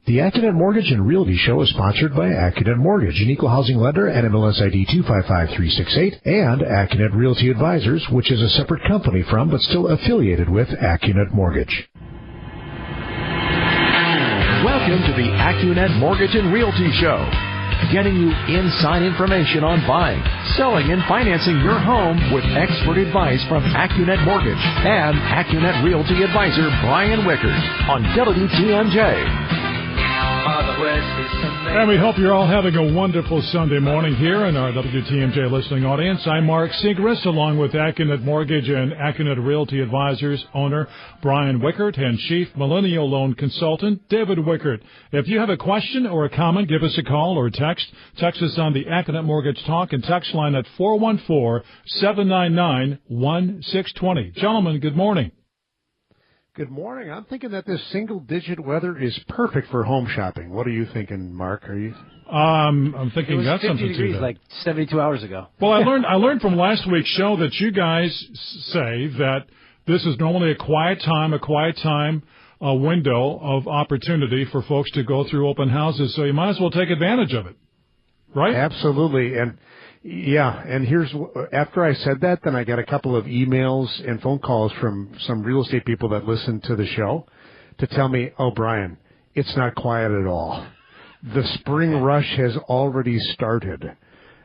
The Accunet Mortgage and Realty Show is sponsored by Accunet Mortgage, an equal housing lender, NMLS ID 255368, and Accunet Realty Advisors, which is a separate company from but still affiliated with Accunet Mortgage. Welcome to the Accunet Mortgage and Realty Show, getting you inside information on buying, selling, and financing your home with expert advice from Accunet Mortgage and Accunet Realty Advisor Brian Wickert on WTMJ. And we hope you're all having a wonderful Sunday morning here in our WTMJ listening audience. I'm Mark Segrist, along with Accunet Mortgage and Accunet Realty Advisors owner Brian Wickert and Chief Millennial Loan Consultant David Wickert. If you have a question or a comment, give us a call or text. Text us on the Accunet Mortgage Talk and text line at 414-799-1620. Gentlemen, good morning. Good morning. I'm thinking that this single-digit weather is perfect for home shopping. What are you thinking, Mark? Are you? I'm thinking it was that's 50 something degrees to that. like 72 hours ago. Well, I learned from last week's show that you guys say that this is normally a quiet time window of opportunity for folks to go through open houses. So you might as well take advantage of it, right? Absolutely. And here's, after I said that, then I got a couple of emails and phone calls from some real estate people that listen to the show to tell me, oh, Brian, it's not quiet at all. The spring rush has already started.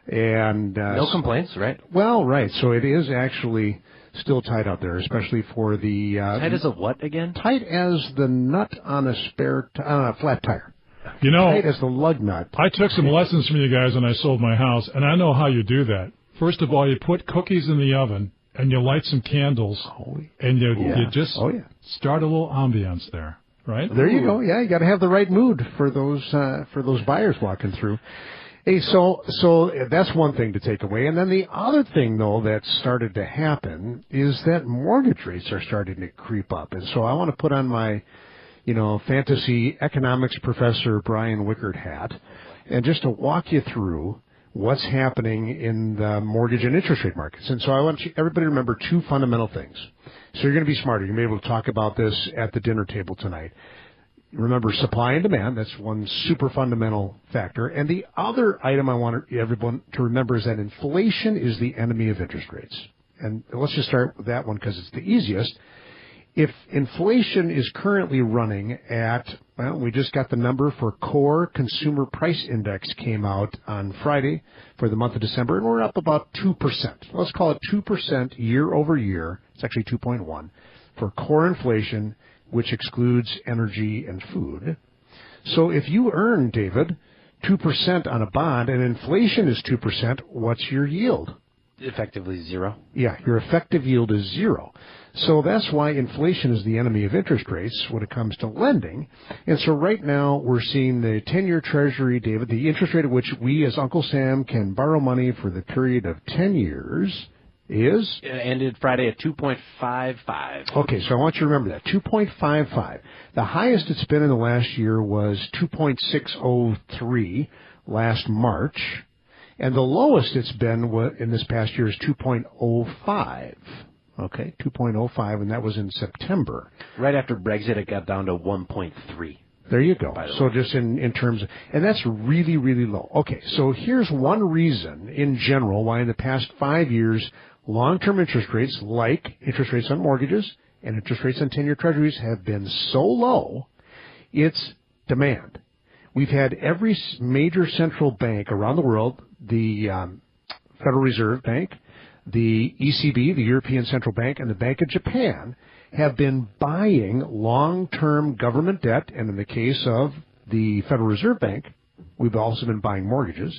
And no complaints, right? Well, right. So it is actually still tight out there, especially for the... tight as a what again? Tight as the nut on a flat tire. You know, tight as the lug nut. I took some lessons from you guys when I sold my house, and I know how you do that. First of all, you put cookies in the oven, and you light some candles, and you just start a little ambiance there, right? There you go. Yeah, you got to have the right mood for those buyers walking through. Hey, so that's one thing to take away. And then the other thing, though, that started to happen is that mortgage rates are starting to creep up. And so I want to put on my fantasy economics professor Brian Wickert hat, and just to walk you through what's happening in the mortgage and interest rate markets. And so I want everybody to remember two fundamental things. So you're going to be smarter. You're going to be able to talk about this at the dinner table tonight. Remember supply and demand. That's one super fundamental factor. And the other item I want everyone to remember is that inflation is the enemy of interest rates. And let's just start with that one because it's the easiest. If inflation is currently running at, well, we just got the number for core consumer price index came out on Friday for the month of December, and we're up about 2%. Let's call it 2% year over year. It's actually 2.1 for core inflation, which excludes energy and food. So if you earn, David, 2% on a bond and inflation is 2%, what's your yield? Effectively zero. Yeah, your effective yield is zero. So that's why inflation is the enemy of interest rates when it comes to lending. And so right now we're seeing the 10-year Treasury, David, the interest rate at which we as Uncle Sam can borrow money for the period of 10 years is? It ended Friday at 2.55. Okay, so I want you to remember that, 2.55. The highest it's been in the last year was 2.603 last March. And the lowest it's been in this past year is 2.05. Okay, 2.05, and that was in September. Right after Brexit, it got down to 1.3. There you go. So just in terms of, and that's really, really low. Okay, so here's one reason in general why in the past 5 years, long-term interest rates, like interest rates on mortgages and interest rates on 10-year treasuries, have been so low. It's demand. We've had every major central bank around the world, the Federal Reserve Bank, the ECB, the European Central Bank, and the Bank of Japan have been buying long-term government debt, and in the case of the Federal Reserve Bank, we've also been buying mortgages,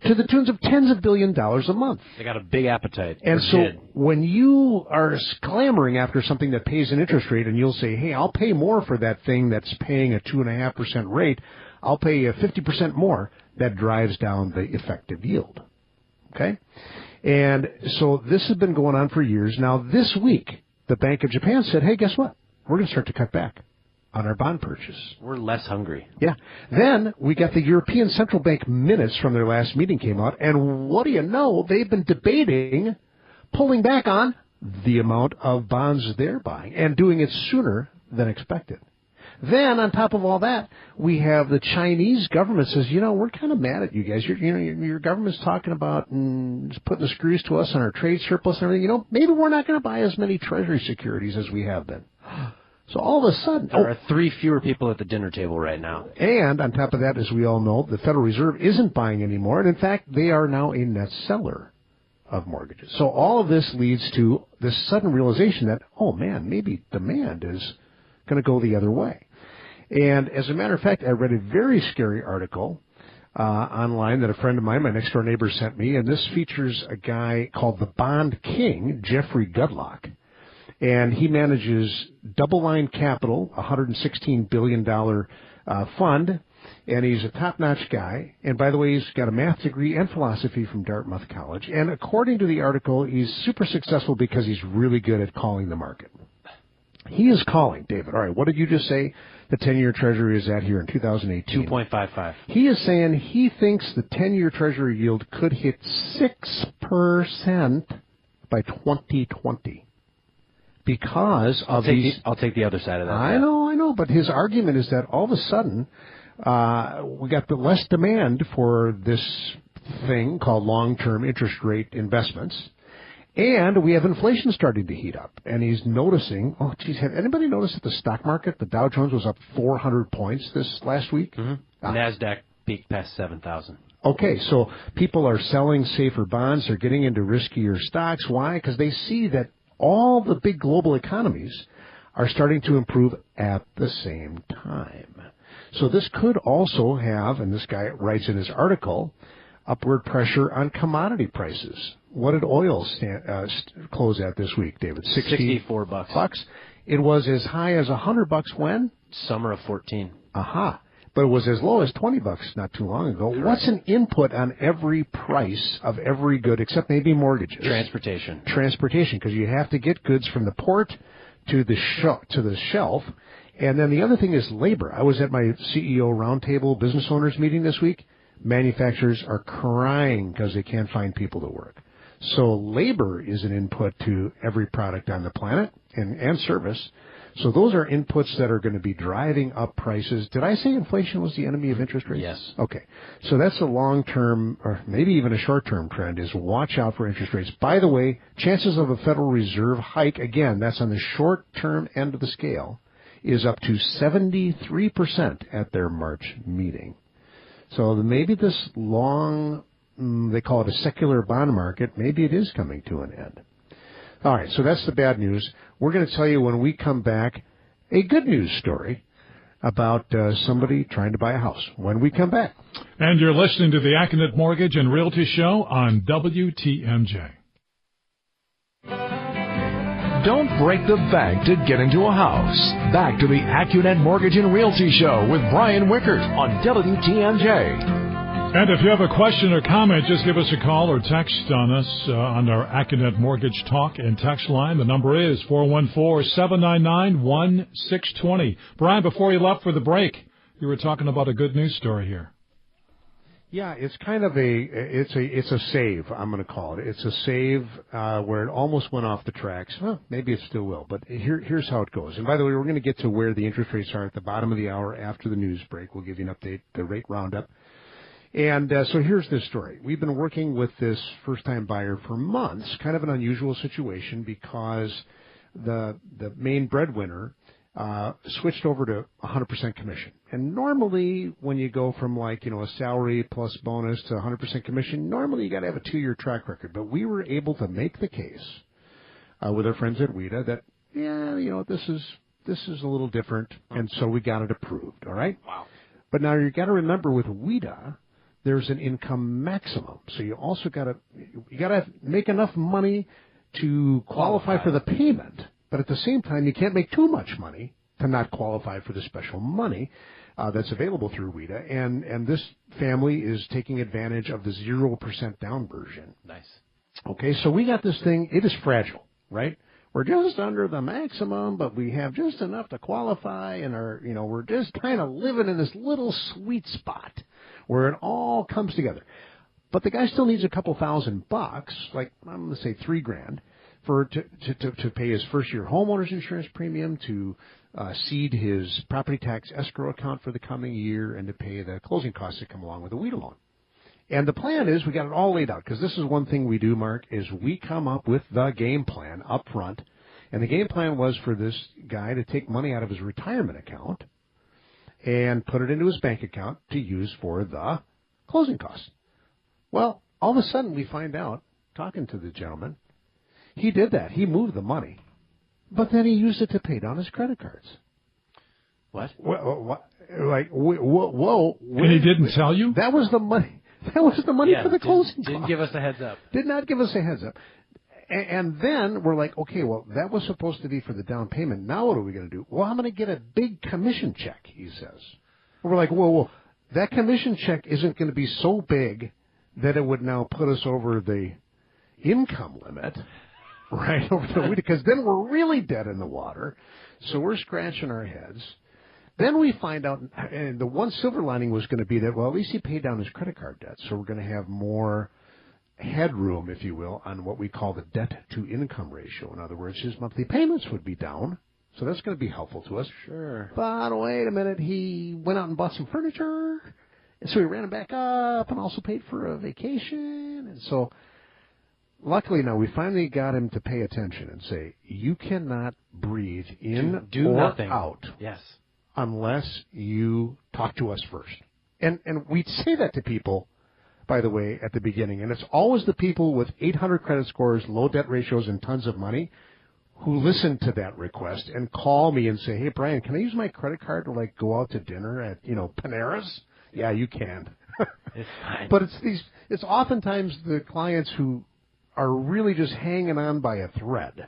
to the tunes of tens of billions of dollars a month. They got a big appetite. And so when you are clamoring after something that pays an interest rate, and you'll say, hey, I'll pay more for that thing that's paying a 2.5% rate, I'll pay a 50% more, that drives down the effective yield. Okay? And so this has been going on for years. Now, this week, the Bank of Japan said, hey, guess what? We're going to start to cut back on our bond purchase. We're less hungry. Yeah. Then we got the European Central Bank minutes from their last meeting came out, and what do you know? They've been debating pulling back on the amount of bonds they're buying and doing it sooner than expected. Then, on top of all that, we have the Chinese government says, we're kind of mad at you guys. Your government's talking about putting the screws to us on our trade surplus and everything. Maybe we're not going to buy as many Treasury securities as we have been. So all of a sudden... There are 3 fewer people at the dinner table right now. And on top of that, as we all know, the Federal Reserve isn't buying anymore. And in fact, they are now a net seller of mortgages. So all of this leads to this sudden realization that, oh man, maybe demand is going to go the other way. And as a matter of fact, I read a very scary article online that a friend of mine, my next door neighbor, sent me. And this features a guy called the Bond King, Jeffrey Gudlock. And he manages Double Line Capital, a $116 billion fund, and he's a top-notch guy. And by the way, he's got a math degree and philosophy from Dartmouth College. And according to the article, he's super successful because he's really good at calling the market. He is calling, David. All right, what did you just say the 10-year Treasury is at here in 2018? 2.55. He is saying he thinks the 10-year Treasury yield could hit 6% by 2020. Because of these... I'll take the other side of that. I know, but his argument is that all of a sudden we got the less demand for this thing called long-term interest rate investments, and we have inflation starting to heat up. And he's noticing, have anybody noticed that the stock market, the Dow Jones was up 400 points this last week? Mm-hmm. NASDAQ peaked past 7,000. Okay, so people are selling safer bonds. They're getting into riskier stocks. Why? Because they see that all the big global economies are starting to improve at the same time. So this could also have, and this guy writes in his article, upward pressure on commodity prices. What did oil close at this week, David? $64. It was as high as $100 when? Summer of 14. Aha. But it was as low as $20 not too long ago. Correct. What's an input on every price of every good, except maybe mortgages? Transportation, because you have to get goods from the port to the shelf. And then the other thing is labor. I was at my CEO roundtable business owners meeting this week. Manufacturers are crying because they can't find people to work. So labor is an input to every product on the planet and service. So those are inputs that are going to be driving up prices. Did I say inflation was the enemy of interest rates? Yes. Okay. So that's a long-term, or maybe even a short-term trend, is watch out for interest rates. By the way, chances of a Federal Reserve hike, again, that's on the short-term end of the scale, is up to 73% at their March meeting. So maybe this long, they call it a secular bond market, maybe it is coming to an end. All right, so that's the bad news. We're going to tell you when we come back a good news story about somebody trying to buy a house when we come back. And you're listening to the Accunet Mortgage and Realty Show on WTMJ. Don't break the bank to get into a house. Back to the Accunet Mortgage and Realty Show with Brian Wickert on WTMJ. And if you have a question or comment, just give us a call or text on us on our Accunet Mortgage Talk and text line. The number is 414-799-1620. Brian, before you left for the break, you were talking about a good news story here. Yeah, it's kind of it's a save, I'm going to call it. It's a save where it almost went off the tracks. Well, maybe it still will, but here's how it goes. And by the way, we're going to get to where the interest rates are at the bottom of the hour after the news break. We'll give you an update, the rate roundup. And so here's this story. We've been working with this first-time buyer for months, kind of an unusual situation because the main breadwinner switched over to 100% commission. And normally when you go from a salary plus bonus to 100% commission, normally you got to have a 2-year track record. But we were able to make the case with our friends at WIDA that, this is a little different, and so we got it approved, all right? Wow. But now you got to remember with WIDA, there's an income maximum. So you also got to make enough money to qualify for the payment. But at the same time, you can't make too much money to not qualify for the special money that's available through WIDA. And this family is taking advantage of the 0% down version. Nice. Okay, so we got this thing. It is fragile, right? We're just under the maximum, but we have just enough to qualify, and we're just kind of living in this little sweet spot where it all comes together. But the guy still needs a couple $1,000, like I'm going to say $3,000, to pay his first year homeowner's insurance premium, to seed his property tax escrow account for the coming year and to pay the closing costs that come along with the WIDA loan. And the plan is, we got it all laid out, because this is one thing we do, Mark, is we come up with the game plan up front. And the game plan was for this guy to take money out of his retirement account and put it into his bank account to use for the closing costs. Well, all of a sudden we find out, talking to the gentleman, he did that. He moved the money. But then he used it to pay down his credit cards. What? What? Like, whoa. And he didn't tell you? That was the money. That was the money for the closing costs. Didn't give us a heads up. Did not give us a heads up. And then we're like, okay, well, that was supposed to be for the down payment. Now what are we going to do? Well, I'm going to get a big commission check, he says. And we're like, whoa. That commission check isn't going to be so big that it would now put us over the income limit, right? Because then we're really dead in the water. So we're scratching our heads. Then we find out, and the one silver lining was going to be that, well, at least he paid down his credit card debt, so we're going to have more headroom, if you will, on what we call the debt-to-income ratio. In other words, his monthly payments would be down, so that's going to be helpful to us. Sure. But wait a minute, he went out and bought some furniture, and so he ran it back up and also paid for a vacation. And so luckily now we finally got him to pay attention and say, you cannot breathe in do or nothing. out. Yes. Unless you talk to us first. And we say that to people, by the way, at the beginning. And it's always the people with 800 credit scores, low debt ratios, and tons of money who listen to that request and call me and say, hey, Brian, can I use my credit card to, like, go out to dinner at, Panera's? Yeah, you can. It's fine. But it's oftentimes the clients who are really just hanging on by a thread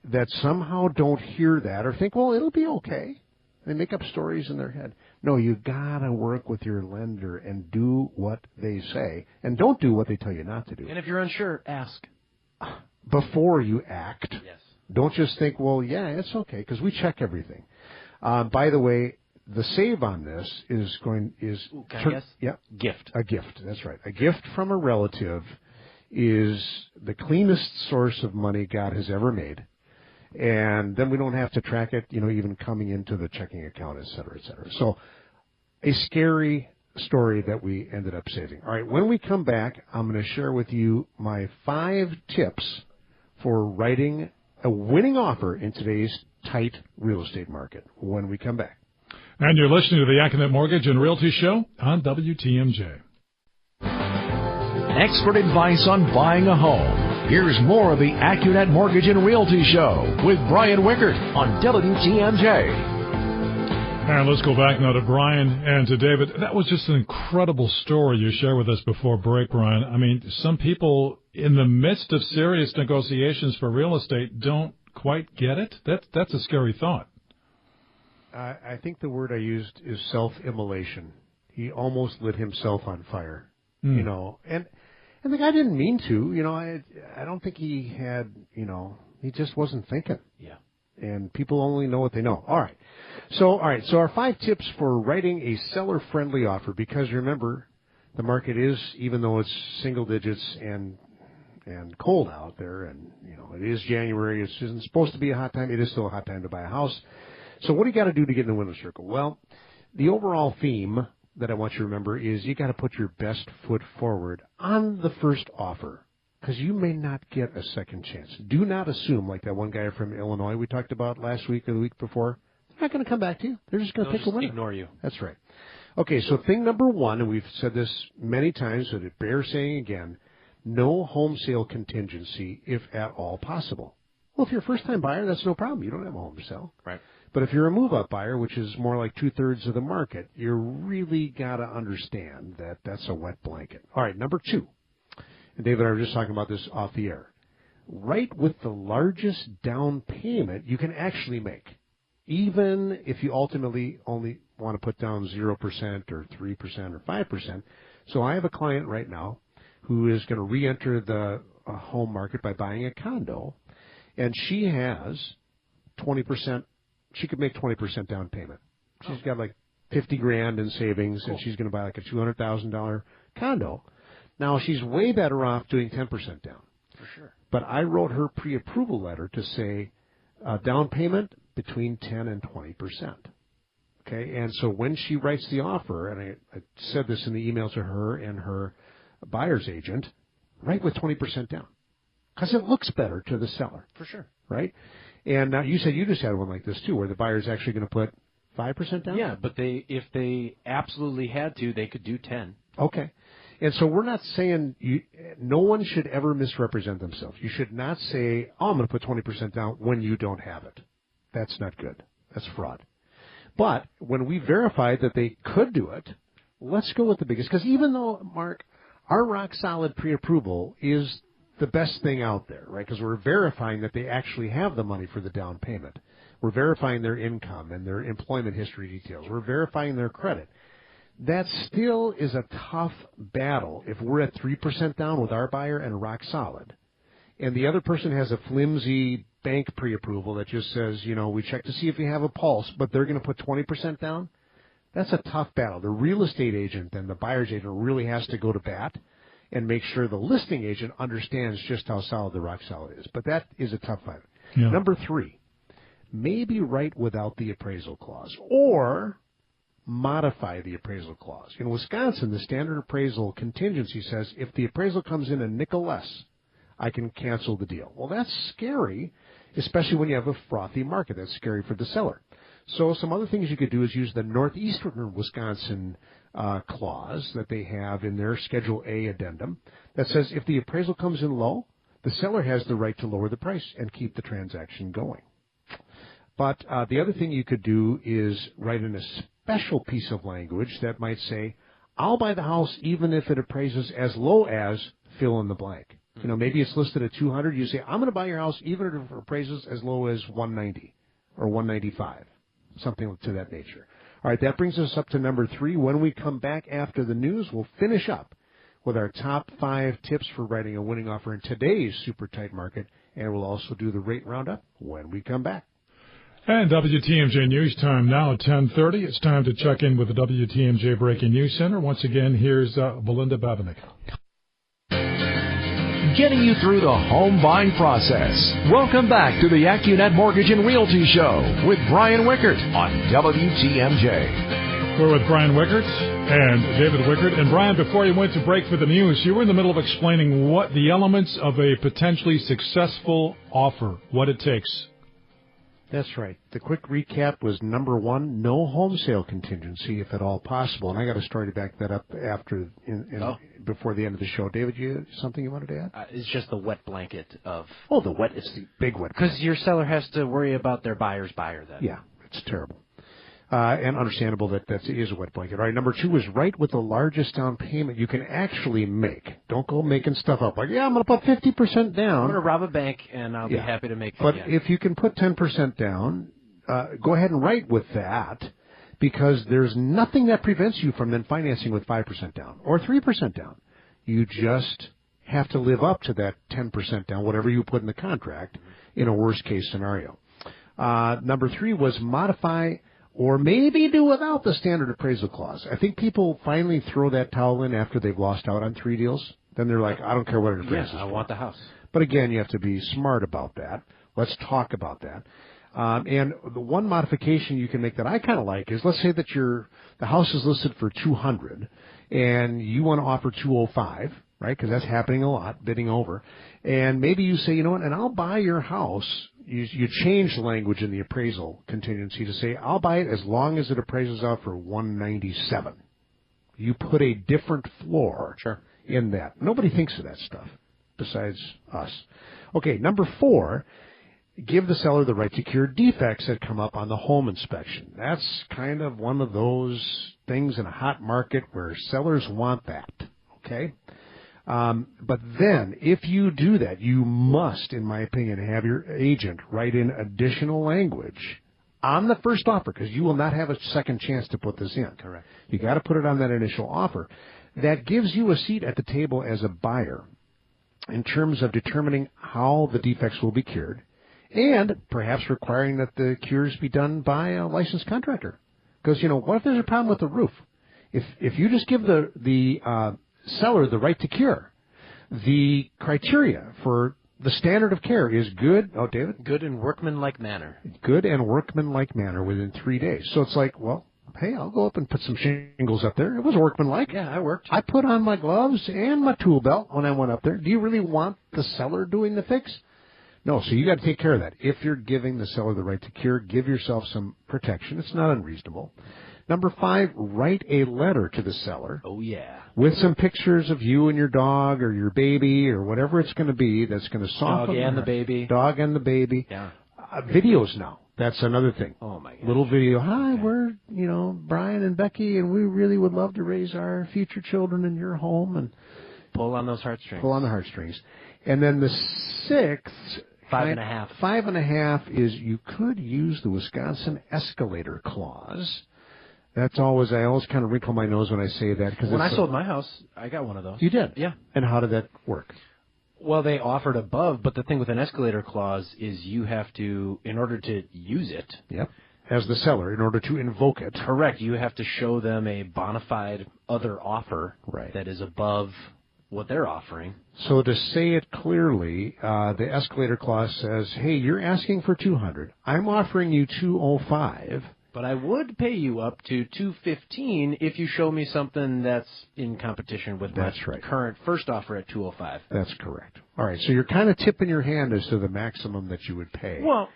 that somehow don't hear that or think, well, it'll be okay. They make up stories in their head. No, you gotta work with your lender and do what they say, and don't do what they tell you not to do. And if you're unsure, ask before you act. Yes. Don't just think, well, yeah, it's okay, because we check everything. By the way, the save on this is can I guess? Yeah, Gift. a gift. That's right. A gift from a relative is the cleanest source of money God has ever made. And then we don't have to track it, even coming into the checking account, et cetera, et cetera. So a scary story that we ended up saving. All right, when we come back, I'm going to share with you my 5 tips for writing a winning offer in today's tight real estate market when we come back. And you're listening to the Accunet Mortgage and Realty Show on WTMJ. Expert advice on buying a home. Here's more of the Accunet Mortgage and Realty Show with Brian Wickert on WTMJ. And let's go back now to Brian and to David. That was just an incredible story you shared with us before break, Brian. I mean, some people in the midst of serious negotiations for real estate don't quite get it. That's a scary thought. I think the word I used is self-immolation. He almost lit himself on fire, and the guy didn't mean to, I don't think he had, he just wasn't thinking. Yeah. And people only know what they know. All right. So our 5 tips for writing a seller-friendly offer, because remember, the market is, even though it's single digits and cold out there, and, it is January, it isn't supposed to be a hot time, it is still a hot time to buy a house. So what do you got to do to get in the winner's circle? Well, the overall theme that I want you to remember is you got to put your best foot forward on the first offer, because you may not get a second chance. Do not assume, like that one guy from Illinois we talked about last week or the week before, they're not going to come back to you. They're just going to pick a winner. Ignore you. That's right. Okay, so thing number 1, and we've said this many times, but it bears saying again, no home sale contingency if at all possible. Well, if you're a first-time buyer, that's no problem. You don't have a home to sell. Right. But if you're a move-up buyer, which is more like 2/3 of the market, you really got to understand that that's a wet blanket. All right, number 2. And David and I were just talking about this off the air. Write with the largest down payment you can actually make, even if you ultimately only want to put down 0% or 3% or 5%. So I have a client right now who is going to re-enter the home market by buying a condo, and she has 20%. She could make 20% down payment. She's got like $50,000 in savings, and she's going to buy like a $200,000 condo. Now, she's way better off doing 10% down. For sure. But I wrote her pre-approval letter to say down payment between 10 and 20%. Okay, and so when she writes the offer, and I said this in the email to her and her buyer's agent, write with 20% down, because it looks better to the seller. For sure. Right? And now you said you just had one like this too, where the buyer's actually going to put 5% down? Yeah, but if they absolutely had to, they could do 10. Okay. And so we're not saying no one should ever misrepresent themselves. You should not say, oh, I'm going to put 20% down when you don't have it. That's not good. That's fraud. But when we verified that they could do it, let's go with the biggest. Because even though, Mark, our rock-solid pre-approval is the best thing out there, right? Because we're verifying that they actually have the money for the down payment. We're verifying their income and their employment history details. We're verifying their credit. That still is a tough battle if we're at 3% down with our buyer and rock solid, and the other person has a flimsy bank pre-approval that just says, we check to see if you have a pulse, but they're going to put 20% down. That's a tough battle. The real estate agent and the buyer's agent really has to go to bat and make sure the listing agent understands just how solid the rock solid is. But that is a tough fight. Yeah. Number 3, maybe write without the appraisal clause or modify the appraisal clause. In Wisconsin, the standard appraisal contingency says if the appraisal comes in a nickel less, I can cancel the deal. Well, that's scary, especially when you have a frothy market. That's scary for the seller. So some other things you could do is use the Northeastern Wisconsin clause that they have in their Schedule A addendum that says if the appraisal comes in low, the seller has the right to lower the price and keep the transaction going. But the other thing you could do is write in a special piece of language that might say, I'll buy the house even if it appraises as low as fill in the blank. Maybe it's listed at 200. You say, I'm going to buy your house even if it appraises as low as 190 or 195, something to that nature. All right, that brings us up to number 3. When we come back after the news, we'll finish up with our top 5 tips for writing a winning offer in today's super tight market, and we'll also do the rate roundup when we come back. And WTMJ News time now at 10:30. It's time to check in with the WTMJ Breaking News Center. Once again, here's Belinda Babinick. Getting you through the home buying process. Welcome back to the Accunet Mortgage and Realty Show with Brian Wickert on WTMJ. We're with Brian Wickert and David Wickert. And Brian, before you went to break for the news, you were in the middle of explaining what the elements of a potentially successful offer, what it takes. That's right. The quick recap was number 1, no home sale contingency if at all possible. And I got a story to back that up before the end of the show. David, something you wanted to add? It's just the wet blanket of... Oh, it's the big wet blanket. Because your seller has to worry about their buyer's buyer then. Yeah, it's terrible. And understandable that is a wet blanket. All right, number 2 is write with the largest down payment you can actually make. Don't go making stuff up like, I'm going to put 50% down. I'm going to rob a bank, and I'll be happy to make 50%. But if you can put 10% down, go ahead and write with that, because there's nothing that prevents you from then financing with 5% down or 3% down. You just have to live up to that 10% down, whatever you put in the contract, in a worst-case scenario. Number 3 was modify or maybe do without the standard appraisal clause. I think people finally throw that towel in after they've lost out on 3 deals. Then they're like, I don't care what it appraises. I want the house. But again, you have to be smart about that. Let's talk about that. And the one modification you can make that I kind of like is, let's say that the house is listed for 200 and you want to offer 205, right? Because that's happening a lot, bidding over. And maybe you say, and I'll buy your house. You change the language in the appraisal contingency to say, I'll buy it as long as it appraises out for 197. You put a different floor in that. Nobody thinks of that stuff besides us. Okay, number 4, give the seller the right to cure defects that come up on the home inspection. That's kind of one of those things in a hot market where sellers want that, okay? But then, if you do that, you must, in my opinion, have your agent write in additional language on the first offer, because you will not have a second chance to put this in. Correct. You got to put it on that initial offer. That gives you a seat at the table as a buyer in terms of determining how the defects will be cured, and perhaps requiring that the cures be done by a licensed contractor. Because, what if there's a problem with the roof? If you just give the seller the right to cure, the criteria for The standard of care is good. Oh, David? Good and workmanlike manner. Good and workmanlike manner within 3 days. So it's like, well, hey, I'll go up and put some shingles up there. It was workmanlike. Yeah, I worked. I put on my gloves and my tool belt when I went up there. Do you really want the seller doing the fix? No, so you got to take care of that. If you're giving the seller the right to cure, give yourself some protection. It's not unreasonable. Number 5, write a letter to the seller. Oh, yeah. With some pictures of you and your dog or your baby or whatever it's going to be that's going to soften. Dog and the baby. Dog and the baby. Yeah. Videos now. That's another thing. Oh, my God. Little video. Hi, we're, Brian and Becky, and we really would love to raise our future children in your home. And pull on those heartstrings. Pull on the heartstrings. And then the 6th... 5.5. 5.5 is you could use the Wisconsin escalator clause. I always kind of wrinkle my nose when I say that. Cause when I sold my house, I got one of those. You did? Yeah. And how did that work? Well, they offered above, but the thing with an escalator clause is you have to, in order to use it. Yep. As the seller, in order to invoke it. Correct. You have to show them a bona fide other offer that is above what they're offering. So to say it clearly, the escalator clause says, hey, you're asking for $200. I'm offering you $205. But I would pay you up to $215 if you show me something that's in competition with my current first offer at $205. That's correct. All right, so you're kind of tipping your hand as to the maximum that you would pay. Well,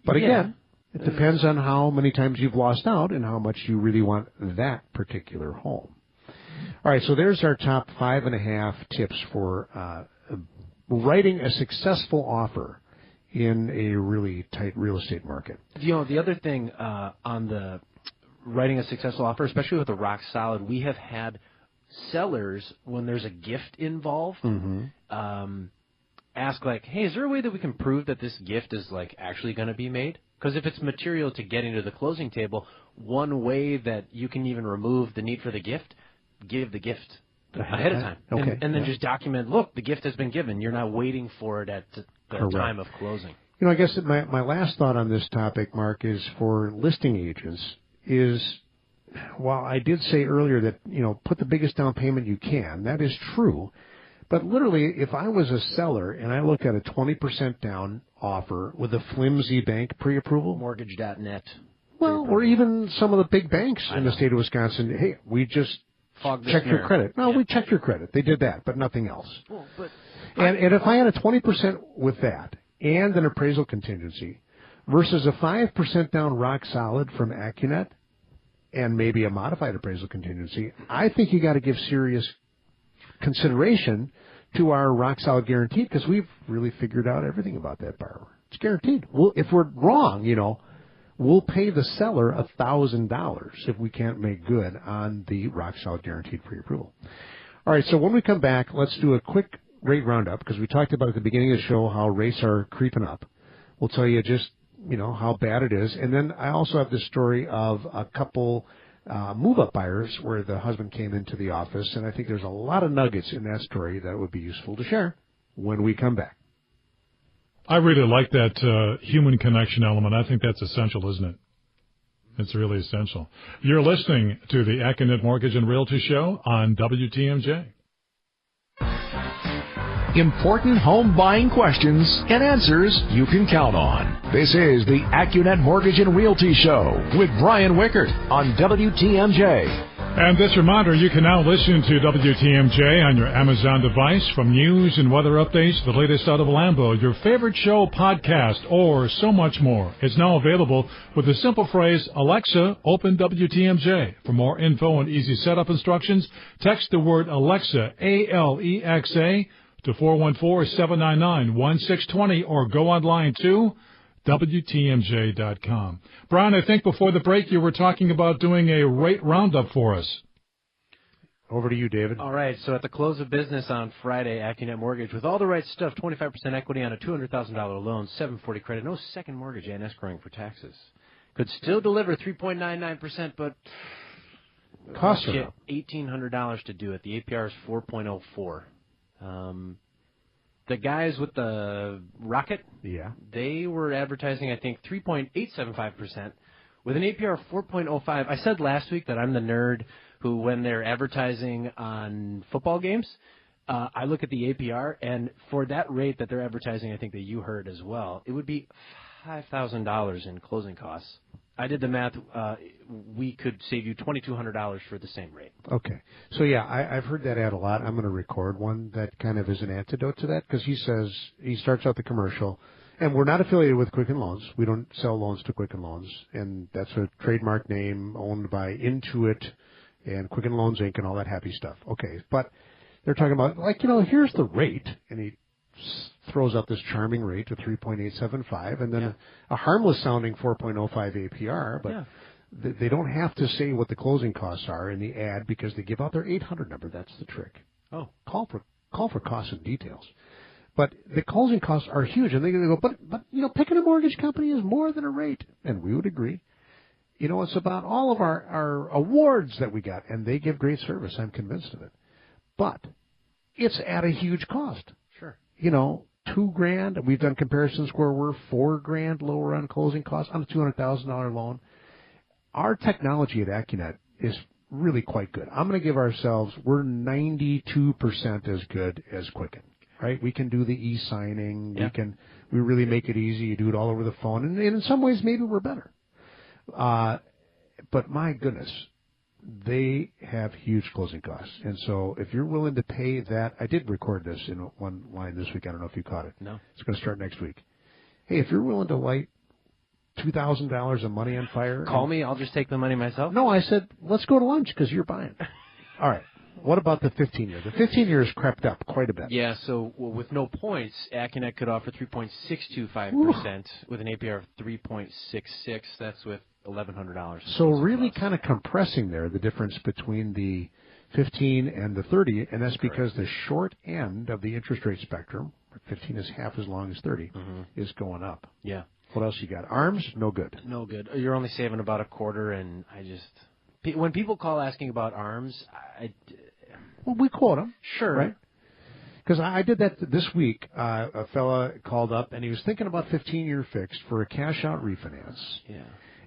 but again, it depends on how many times you've lost out and how much you really want that particular home. All right, so there's our top 5.5 tips for writing a successful offer in a really tight real estate market. The other thing on the writing a successful offer, especially with the rock solid, we have had sellers, when there's a gift involved, ask like, hey, is there a way that we can prove that this gift is like actually going to be made? Because if it's material to getting to the closing table, one way that you can even remove the need for the gift, give the gift ahead of time. Okay. And then just document, look, the gift has been given. You're not waiting for it at the time of closing. I guess that my last thought on this topic, Mark, is for listing agents is, while I did say earlier that, put the biggest down payment you can, that is true. But literally, if I was a seller and I look at a 20% down offer with a flimsy bank pre-approval. Mortgage.net. Well, or even some of the big banks in the state of Wisconsin, hey, we just checked your credit. No, we checked your credit. They did that, but nothing else. Well, but and if I had a 20% with that and an appraisal contingency versus a 5% down rock solid from Accunet and maybe a modified appraisal contingency, I think you got to give serious consideration to our rock solid guarantee because we've really figured out everything about that borrower. It's guaranteed. If we're wrong, we'll pay the seller $1,000 if we can't make good on the rock solid guaranteed pre-approval. All right, so when we come back, let's do a quick rate roundup because we talked about at the beginning of the show how rates are creeping up. We'll tell you just, how bad it is. And then I also have this story of a couple move-up buyers where the husband came into the office, and I think there's a lot of nuggets in that story that would be useful to share when we come back. I really like that human connection element. I think that's essential, isn't it? It's really essential. You're listening to the Accunet Mortgage and Realty Show on WTMJ. Important home buying questions and answers you can count on. This is the Accunet Mortgage and Realty Show with Brian Wickert on WTMJ. And this reminder, you can now listen to WTMJ on your Amazon device, from news and weather updates, the latest out of Lambeau, your favorite show, podcast, or so much more. It's now available with the simple phrase, Alexa, open WTMJ. For more info and easy setup instructions, text the word Alexa, A-L-E-X-A, to 414-799-1620, or go online to WTMJ.com. Brian, I think before the break you were talking about doing a rate roundup for us. Over to you, David. All right, so at the close of business on Friday, Accunet Mortgage, with all the right stuff, 25% equity on a $200,000 loan, 740 credit, no second mortgage, and escrowing for taxes. Could still deliver 3.99%, but costs you $1,800 to do it. The APR is 4.04. The guys with the Rocket, they were advertising, I think, 3.875% with an APR of 4.05. I said last week that I'm the nerd who, when they're advertising on football games, I look at the APR, and for that rate that they're advertising, I think that you heard as well, it would be $5,000 in closing costs. I did the math. We could save you $2,200 for the same rate. Okay. So, yeah, I've heard that ad a lot. I'm going to record one that kind of is an antidote to that because he says, he starts out the commercial, and we're not affiliated with Quicken Loans. We don't sell loans to Quicken Loans, and that's a trademark name owned by Intuit and Quicken Loans, Inc., and all that happy stuff. Okay, but they're talking about, like, here's the rate, and he throws out this charming rate of 3.875, and then a harmless-sounding 4.05 APR, but they don't have to say what the closing costs are in the ad because they give out their 800 number. That's the trick. Oh, call for costs and details. But the closing costs are huge, and they go, but picking a mortgage company is more than a rate, and we would agree. It's about all of our awards that we got, and they give great service. I'm convinced of it. But it's at a huge cost. Sure. $2,000. We've done comparisons where we're $4,000 lower on closing costs on a $200,000 loan. Our technology at Accunet is really quite good. I'm going to give ourselves, we're 92% as good as Quicken, right? We can do the e-signing. Yeah. We really make it easy. You do it all over the phone. And in some ways, maybe we're better. But my goodness, they have huge closing costs. And so if you're willing to pay that, I did record this in one line this week. I don't know if you caught it. No. It's going to start next week. Hey, if you're willing to light $2,000 of money on fire. Call me. I'll just take the money myself. No, I said, let's go to lunch because you're buying. All right. What about the 15-year? The 15-year has crept up quite a bit. Yeah, so with no points, Accunet could offer 3.625% with an APR of 3.66. That's with $1,100. So really kind of compressing there the difference between the 15 and the 30, and that's because the short end of the interest rate spectrum, 15 is half as long as 30, is going up. Yeah. What else you got? ARMs? No good. No good. You're only saving about a quarter, and when people call asking about ARMs, well, we quote them. Sure. Right? Because I did that this week. A fella called up, and he was thinking about 15-year fixed for a cash-out refinance. Yeah.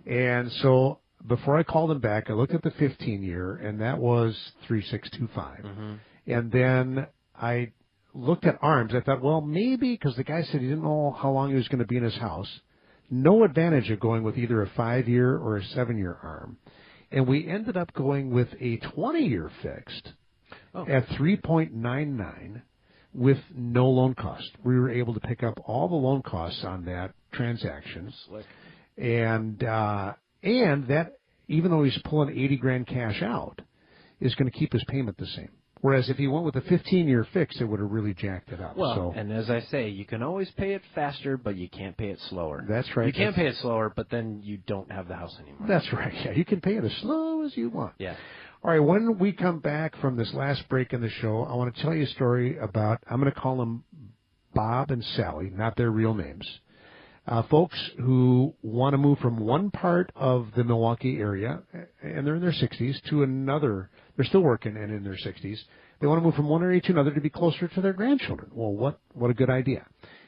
And so before I called him back, I looked at the 15-year, and that was 3.625. And then I looked at ARMs. I thought, well, maybe, because the guy said he didn't know how long he was going to be in his house. No advantage of going with either a 5-year or a 7-year ARM. And we ended up going with a 20-year fixed at 3.99 with no loan cost. We were able to pick up all the loan costs on that transaction. Slick. And that, even though he's pulling $80,000 cash out, is going to keep his payment the same. Whereas if he went with a 15-year fix, it would have really jacked it up. Well, and as I say, you can always pay it faster, but you can't pay it slower. That's right. You can pay it slower, but then you don't have the house anymore. That's right. Yeah, you can pay it as slow as you want. Yeah. All right, when we come back from this last break in the show, I want to tell you a story about, I'm going to call them Bob and Sally, not their real names. Folks who want to move from one part of the Milwaukee area, and they're in their 60s, to another. They're still working and in their 60s. They want to move from one area to another to be closer to their grandchildren. Well, what a good idea.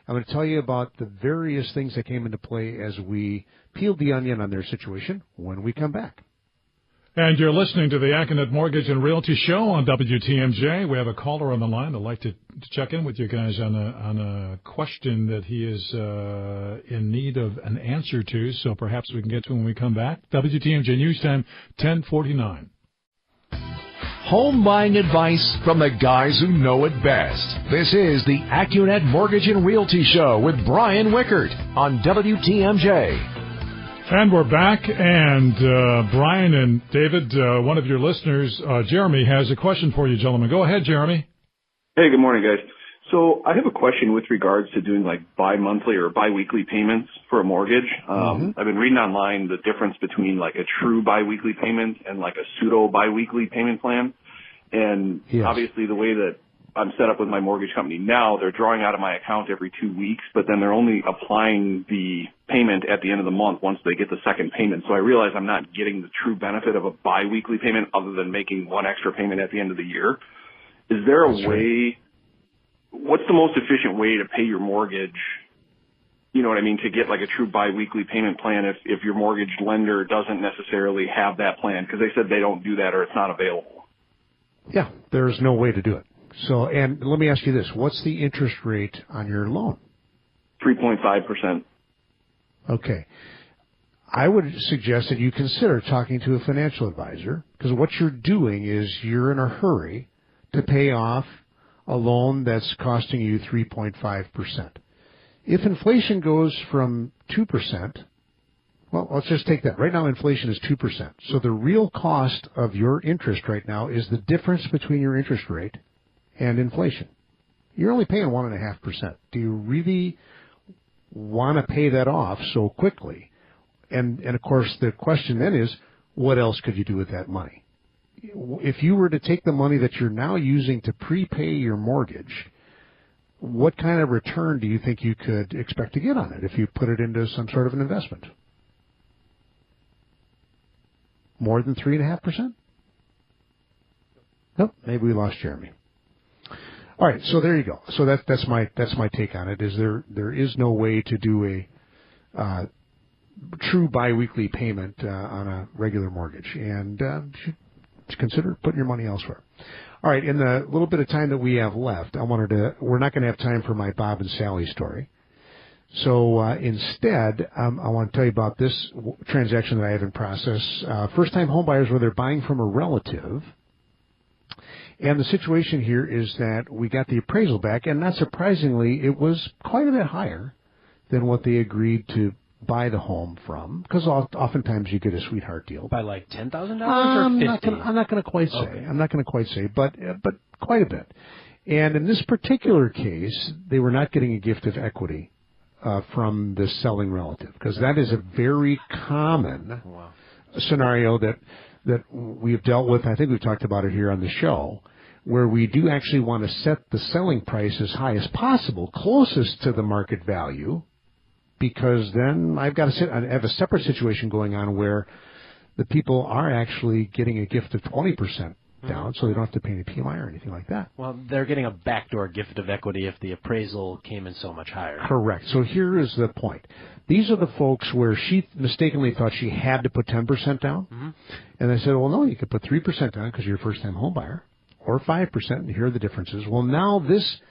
I'm going to tell you about the various things that came into play as we peeled the onion on their situation when we come back. And you're listening to the Accunet Mortgage and Realty Show on WTMJ. We have a caller on the line. I'd like to check in with you guys on a question that he is in need of an answer to, so perhaps we can get to when we come back. WTMJ News Time, 10:49. Home buying advice from the guys who know it best. This is the Accunet Mortgage and Realty Show with Brian Wickert on WTMJ. And we're back, and Brian and David, one of your listeners, Jeremy, has a question for you, gentlemen. Go ahead, Jeremy. Hey, good morning, guys. So I have a question with regards to doing like bi-monthly or bi-weekly payments for a mortgage. I've been reading online the difference between like a true bi-weekly payment and like a pseudo bi-weekly payment plan. And obviously the way that I'm set up with my mortgage company now, they're drawing out of my account every 2 weeks, but then they're only applying the payment at the end of the month once they get the second payment. So I realize I'm not getting the true benefit of a bi-weekly payment other than making one extra payment at the end of the year. Is there a way, what's the most efficient way to pay your mortgage, you know what I mean, to get like a true bi-weekly payment plan if your mortgage lender doesn't necessarily have that plan? Because they said they don't do that or it's not available. Yeah, there's no way to do it. So, and let me ask you this. What's the interest rate on your loan? 3.5%. Okay. I would suggest that you consider talking to a financial advisor, because what you're doing is you're in a hurry to pay off a loan that's costing you 3.5%. If inflation goes from 2%, well, let's just take that. Right now, inflation is 2%. So the real cost of your interest right now is the difference between your interest rate and inflation. You're only paying 1.5%. Do you really want to pay that off so quickly? And of course, the question then is, what else could you do with that money? If you were to take the money that you're now using to prepay your mortgage, what kind of return do you think you could expect to get on it if you put it into some sort of an investment? More than 3.5%? Nope, maybe we lost Jeremy. All right, so there you go. So that's my take on it. Is there is no way to do a true biweekly payment on a regular mortgage, and you should consider putting your money elsewhere. All right, in the little bit of time that we have left, we're not going to have time for my Bob and Sally story. So instead, I want to tell you about this transaction that I have in process. First-time homebuyers where they're buying from a relative. And the situation here is that we got the appraisal back, and not surprisingly, it was quite a bit higher than what they agreed to buy the home from, because oftentimes you get a sweetheart deal. By like $10,000 or $50,000? I'm not going to quite say. Okay. I'm not going to quite say, but quite a bit. And in this particular case, they were not getting a gift of equity from the selling relative, because that is a very common scenario that we've dealt with. I think we've talked about it here on the show, where we do actually want to set the selling price as high as possible, closest to the market value, because then I have a separate situation going on where the people are actually getting a gift of 20% down, so they don't have to pay any PMI or anything like that. Well, they're getting a backdoor gift of equity if the appraisal came in so much higher. Correct. So here is the point. These are the folks where she mistakenly thought she had to put 10% down. And I said, well, no, you could put 3% down because you're a first-time home buyer, or 5%, and here are the differences. Well, now this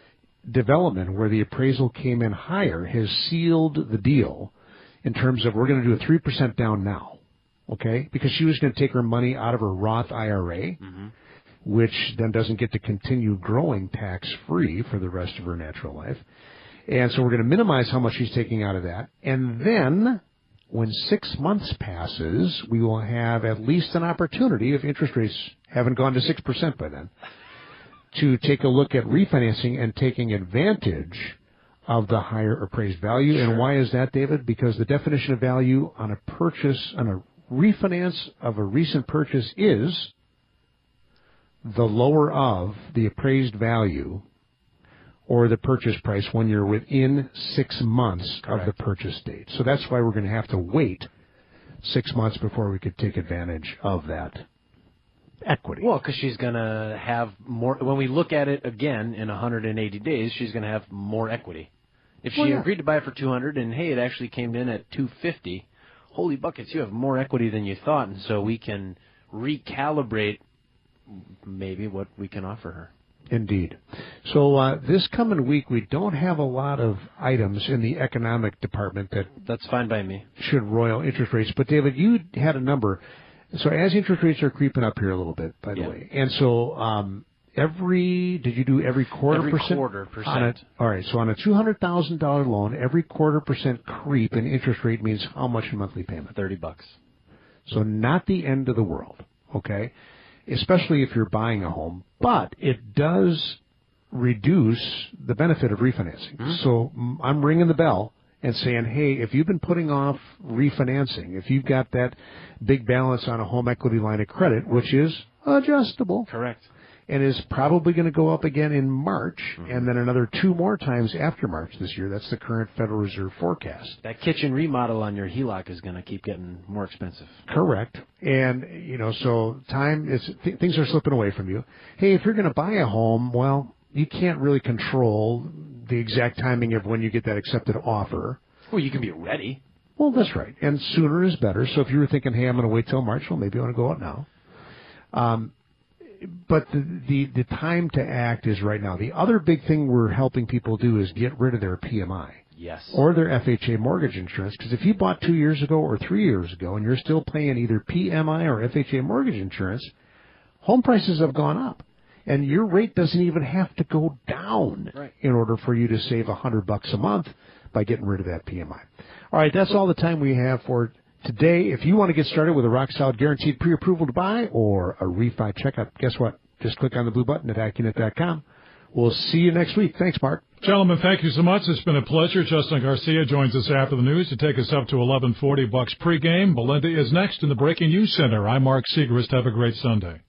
development where the appraisal came in higher has sealed the deal in terms of we're going to do a 3% down now, okay? Because she was going to take her money out of her Roth IRA, which then doesn't get to continue growing tax-free for the rest of her natural life. And so we're going to minimize how much she's taking out of that. And then when 6 months passes, we will have at least an opportunity, if interest rates haven't gone to 6% by then, to take a look at refinancing and taking advantage of the higher appraised value. Sure. And why is that, David? Because the definition of value on a purchase, on a refinance of a recent purchase, is the lower of the appraised value or the purchase price when you're within 6 months of the purchase date. So that's why we're going to have to wait 6 months before we could take advantage of that equity. Well, because she's going to have more. When we look at it again in 180 days, she's going to have more equity. If she agreed to buy it for $200 and, hey, it actually came in at $250, holy buckets, you have more equity than you thought. And so we can recalibrate maybe what we can offer her. Indeed. So this coming week, we don't have a lot of items in the economic department that's fine by me. Should roil interest rates. But, David, you had a number. So as interest rates are creeping up here a little bit, by the way. And so did you do every quarter percent? Every quarter percent. All right. So on a $200,000 loan, every quarter percent creep in interest rate means how much in monthly payment? $30. So not the end of the world, okay? Especially if you're buying a home. But it does reduce the benefit of refinancing. So I'm ringing the bell and saying, hey, if you've been putting off refinancing, if you've got that big balance on a home equity line of credit, which is adjustable. Correct. And is probably going to go up again in March, and then another 2 more times after March this year. That's the current Federal Reserve forecast. That kitchen remodel on your HELOC is going to keep getting more expensive. Correct. And, so things are slipping away from you. Hey, if you're going to buy a home, well, you can't really control the exact timing of when you get that accepted offer. Well, you can be ready. Well, that's right. And sooner is better. So if you were thinking, hey, I'm going to wait till March, well, maybe you want to go out now. But the time to act is right now. The other big thing we're helping people do is get rid of their PMI. Yes. Or their FHA mortgage insurance, because if you bought 2 years ago or 3 years ago and you're still paying either PMI or FHA mortgage insurance, home prices have gone up. And your rate doesn't even have to go down in order for you to save $100 a month by getting rid of that PMI. All right, that's all the time we have for today. If you want to get started with a rock-solid guaranteed pre-approval to buy or a refi checkup, guess what? Just click on the blue button at Accunet.com. We'll see you next week. Thanks, Mark. Gentlemen, thank you so much. It's been a pleasure. Justin Garcia joins us after the news to take us up to 11:40 Bucks pregame. Belinda is next in the Breaking News Center. I'm Mark Segrist. Have a great Sunday.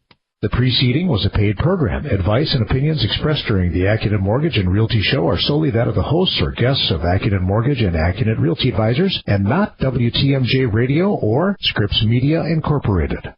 The preceding was a paid program. Advice and opinions expressed during the Accunet Mortgage and Realty Show are solely that of the hosts or guests of Accunet Mortgage and Accunet Realty Advisors and not WTMJ Radio or Scripps Media Incorporated.